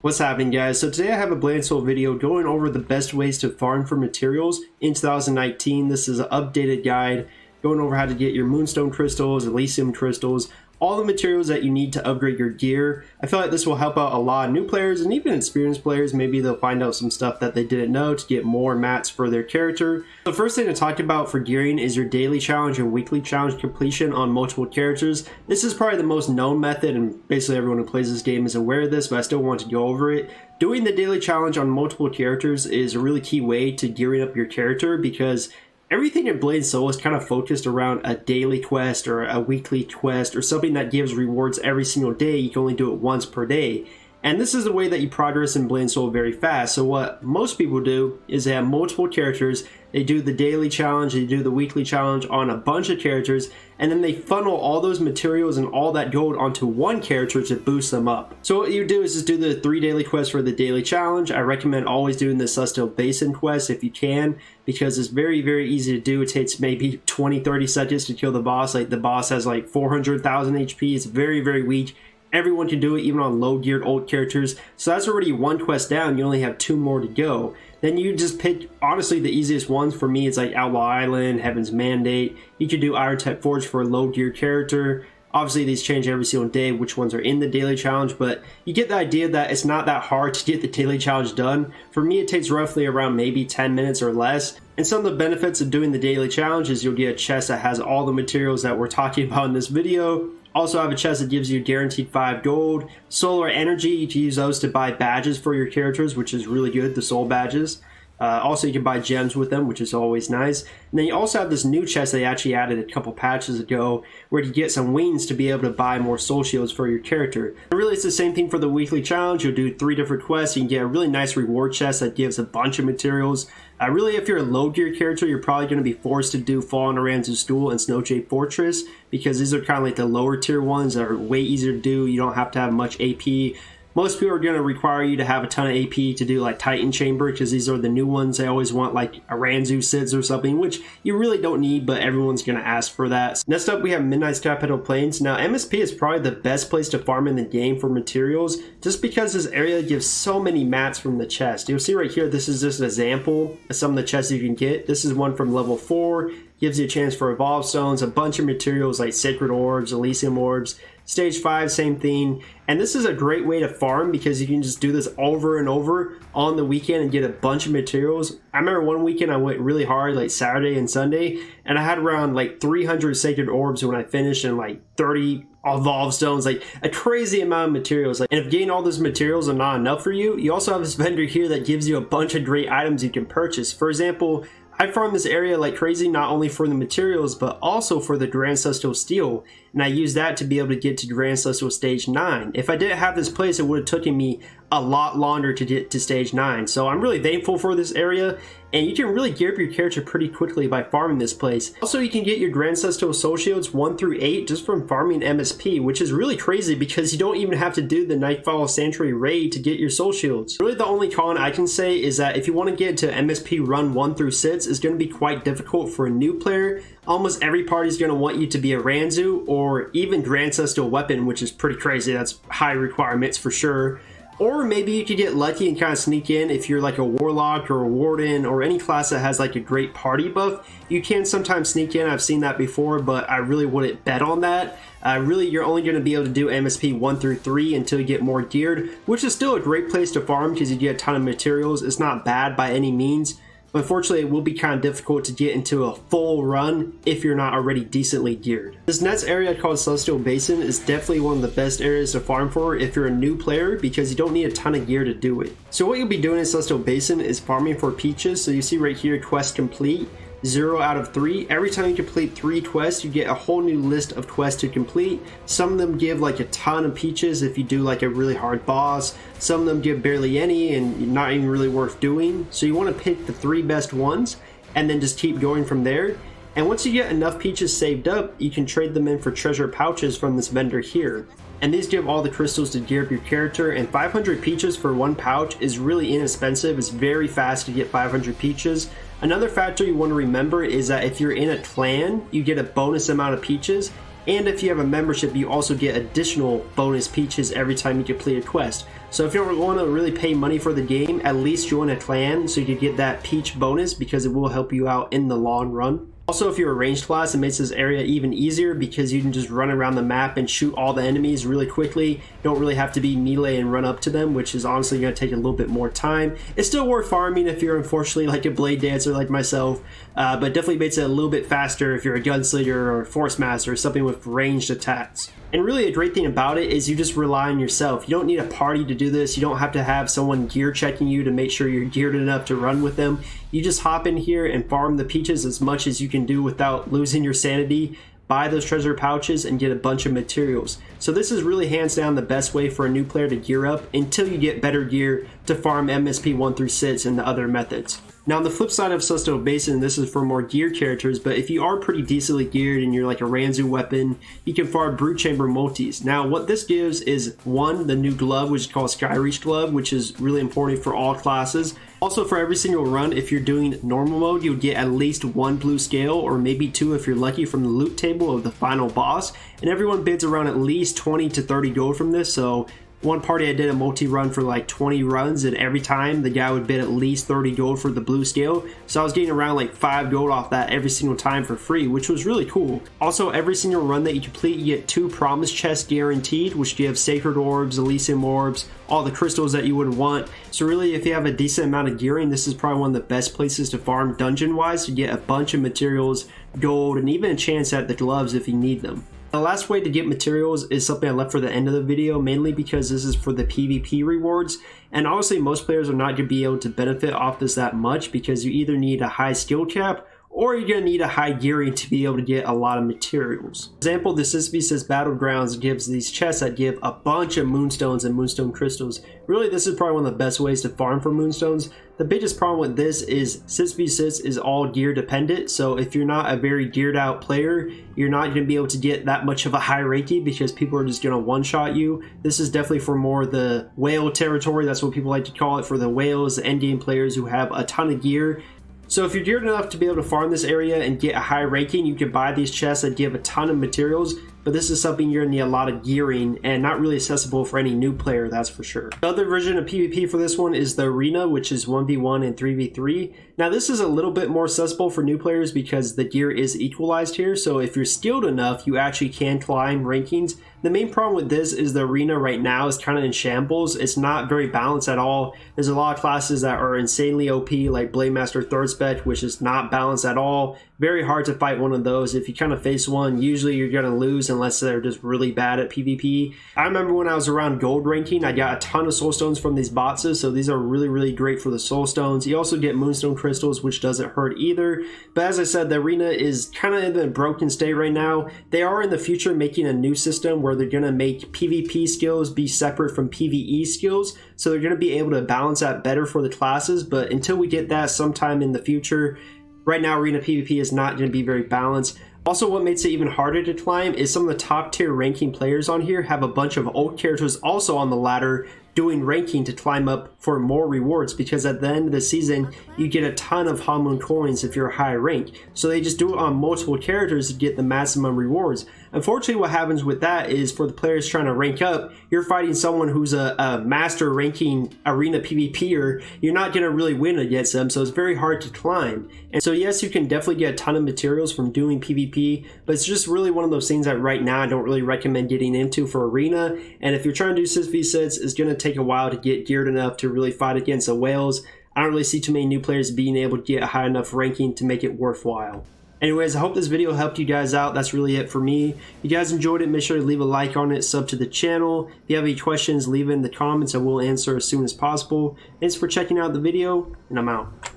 What's happening, guys? So today I have a Blade Soul video going over the best ways to farm for materials in 2019. This is an updated guide going over how to get your moonstone crystals, elysium crystals, all the materials that you need to upgrade your gear. I feel like this will help out a lot of new players and even experienced players. Maybe they'll find out some stuff that they didn't know to get more mats for their character. The first thing to talk about for gearing is your daily challenge and weekly challenge completion on multiple characters. This is probably the most known method, and basically everyone who plays this game is aware of this, but I still want to go over it. Doing the daily challenge on multiple characters is a really key way to gearing up your character, because everything in Blade Soul is kind of focused around a daily quest or a weekly quest or something that gives rewards every single day. You can only do it once per day. And this is the way that you progress in Blade Soul very fast. So what most people do is they have multiple characters. They do the daily challenge, they do the weekly challenge on a bunch of characters, and then they funnel all those materials and all that gold onto one character to boost them up. So what you do is just do the 3 daily quests for the daily challenge. I recommend always doing the Celestial Basin quest if you can, because it's very, very easy to do. It takes maybe 20-30 seconds to kill the boss. Like, the boss has like 400,000 HP. It's very, very weak. Everyone can do it, even on low geared old characters. So that's already one quest down. You only have 2 more to go. Then you just pick, honestly, the easiest ones for me. It's like Outlaw Island, Heaven's Mandate. You could do Iron Tech Forge for a low geared character. Obviously, these change every single day, which ones are in the daily challenge, but you get the idea that it's not that hard to get the daily challenge done. For me, it takes roughly around maybe 10 minutes or less. And some of the benefits of doing the daily challenge is you'll get a chest that has all the materials that we're talking about in this video. Also, I have a chest that gives you guaranteed 5 gold. Solar energy, you can use those to buy badges for your characters, which is really good, the soul badges. Also, you can buy gems with them, which is always nice. And then you also have this new chest they actually added a couple patches ago, where you get some wings to be able to buy more soul shields for your character. And really, it's the same thing for the weekly challenge. You'll do 3 different quests. You can get a really nice reward chest that gives a bunch of materials. Really, if you're a low gear character, you're probably going to be forced to do Fallen Aranzu's Stool and Snowjade Fortress, because these are kind of like the lower tier ones that are way easier to do. You don't have to have much AP. Most people are going to require you to have a ton of AP to do like Titan Chamber, because these are the new ones. They always want like Aranzu Sids or something, which you really don't need, but everyone's going to ask for that. Next up, we have Midnight's Capital Plains. Now, MSP is probably the best place to farm in the game for materials, just because this area gives so many mats from the chest. You'll see right here, this is just an example of some of the chests you can get. This is one from level 4. Gives you a chance for Evolve Stones, a bunch of materials like Sacred Orbs, Elysium Orbs. Stage 5, same thing. And this is a great way to farm, because you can just do this over and over on the weekend and get a bunch of materials. I remember one weekend I went really hard, like Saturday and Sunday, and I had around like 300 Sacred Orbs when I finished, and like 30 Evolve Stones, like a crazy amount of materials. And if getting all those materials are not enough for you, you also have this vendor here that gives you a bunch of great items you can purchase. For example, I farm this area like crazy, not only for the materials, but also for the Grand Celestial Steel. And I use that to be able to get to Grand Celestial Stage 9. If I didn't have this place, it would have taken me a lot longer to get to Stage 9. So I'm really thankful for this area. And you can really gear up your character pretty quickly by farming this place. Also, you can get your Grand Celestial Soul Shields 1 through 8 just from farming MSP, which is really crazy, because you don't even have to do the Nightfall Sanctuary raid to get your Soul Shields. Really, the only con I can say is that if you want to get to MSP run 1 through 6, it's going to be quite difficult for a new player. Almost every party is going to want you to be a Ranzu or even Grand Celestial Weapon, which is pretty crazy. That's high requirements for sure. Or maybe you could get lucky and kind of sneak in if you're like a Warlock or a Warden or any class that has like a great party buff. You can sometimes sneak in. I've seen that before, but I really wouldn't bet on that. Really, you're only going to be able to do MSP 1 through 3 until you get more geared, which is still a great place to farm because you get a ton of materials. It's not bad by any means. Unfortunately, it will be kind of difficult to get into a full run if you're not already decently geared. This next area called Celestial Basin is definitely one of the best areas to farm for if you're a new player, because you don't need a ton of gear to do it. So what you'll be doing in Celestial Basin is farming for peaches. So you see right here, quest complete. 0 out of 3. Every time you complete 3 quests, you get a whole new list of quests to complete. Some of them give like a ton of peaches if you do like a really hard boss. Some of them give barely any and not even really worth doing. So you want to pick the 3 best ones and then just keep going from there. And once you get enough peaches saved up, you can trade them in for treasure pouches from this vendor here. And these give all the crystals to gear up your character, and 500 peaches for 1 pouch is really inexpensive. It's very fast to get 500 peaches. Another factor you want to remember is that if you're in a clan, you get a bonus amount of peaches, And if you have a membership, you also get additional bonus peaches every time you complete a quest. So if you don't want to really pay money for the game, at least join a clan so you can get that peach bonus, because it will help you out in the long run. Also, if you're a ranged class, it makes this area even easier because you can just run around the map and shoot all the enemies really quickly. You don't really have to be melee and run up to them, which is honestly going to take a little bit more time. It's still worth farming if you're unfortunately like a blade dancer like myself, but definitely makes it a little bit faster if you're a gunslinger or a force master or something with ranged attacks. And really a great thing about it is you just rely on yourself. You don't need a party to do this. You don't have to have someone gear checking you to make sure you're geared enough to run with them. You just hop in here and farm the peaches as much as you can do without losing your sanity, buy those treasure pouches, and get a bunch of materials. So this is really hands down the best way for a new player to gear up until you get better gear to farm MSP 1 through 6 and the other methods. Now on the flip side of Susto Basin, this is for more geared characters, but if you are pretty decently geared and you're like a Ranzu weapon, you can farm Brute Chamber multis. Now what this gives is, one, the new glove, which is called Skyreach glove, which is really important for all classes. Also, for every single run, if you're doing normal mode, you would get at least 1 blue scale, or maybe 2 if you're lucky, from the loot table of the final boss, and everyone bids around at least 20 to 30 gold from this. So one party I did a multi-run for like 20 runs, and every time the guy would bid at least 30 gold for the blue scale. So I was getting around like 5 gold off that every single time for free, which was really cool. Also, every single run that you complete, you get 2 promise chests guaranteed, which give sacred orbs, Elysium orbs, all the crystals that you would want. So really, if you have a decent amount of gearing, this is probably one of the best places to farm dungeon-wise to get a bunch of materials, gold, and even a chance at the gloves if you need them. The last way to get materials is something I left for the end of the video, mainly because this is for the PvP rewards, and honestly most players are not going to be able to benefit off this that much, because you either need a high skill cap or you're going to need a high gearing to be able to get a lot of materials. For example, the Sisyphus Battlegrounds gives these chests that give a bunch of moonstones and moonstone crystals. Really, this is probably one of the best ways to farm for moonstones. The biggest problem with this is Sisyphus is all gear dependent, so if you're not a very geared out player, you're not going to be able to get that much of a high ranking because people are just going to one-shot you. This is definitely for more the whale territory, that's what people like to call it, for the whales, the endgame players who have a ton of gear. So if you're geared enough to be able to farm this area and get a high ranking, you can buy these chests that give a ton of materials, but this is something you're going to need a lot of gearing and not really accessible for any new player, that's for sure. The other version of PvP for this one is the Arena, which is 1v1 and 3v3. Now this is a little bit more accessible for new players because the gear is equalized here, so if you're skilled enough, you actually can climb rankings. The main problem with this is the Arena right now is kind of in shambles. It's not very balanced at all. There's a lot of classes that are insanely OP, like Blade Master 3rd Spec, which is not balanced at all. Very hard to fight one of those. If you kind of face one, usually you're going to lose unless they're just really bad at PvP. I remember when I was around gold ranking, I got a ton of soul stones from these boxes, so these are really, really great for the soul stones. You also get moonstone crystals, which doesn't hurt either. But as I said, the Arena is kind of in a broken state right now. They are in the future making a new system where they're going to make PvP skills be separate from PvE skills, so they're going to be able to balance that better for the classes. But until we get that sometime in the future, right now Arena PvP is not going to be very balanced. Also, what makes it even harder to climb is some of the top tier ranking players on here have a bunch of old characters also on the ladder doing ranking to climb up for more rewards, because at the end of the season you get a ton of Hamun coins if you're high rank. So they just do it on multiple characters to get the maximum rewards. Unfortunately, what happens with that is for the players trying to rank up, you're fighting someone who's a master ranking Arena PvPer. You're not going to really win against them, so it's very hard to climb. And so yes, you can definitely get a ton of materials from doing PvP, but it's just really one of those things that right now I don't really recommend getting into for Arena. And if you're trying to do Sisyphus, it's going to take a while to get geared enough to really fight against the whales. I don't really see too many new players being able to get a high enough ranking to make it worthwhile. Anyways, I hope this video helped you guys out. That's really it for me. If you guys enjoyed it, make sure to leave a like on it, sub to the channel. If you have any questions, leave it in the comments. I will answer as soon as possible. Thanks for checking out the video, and I'm out.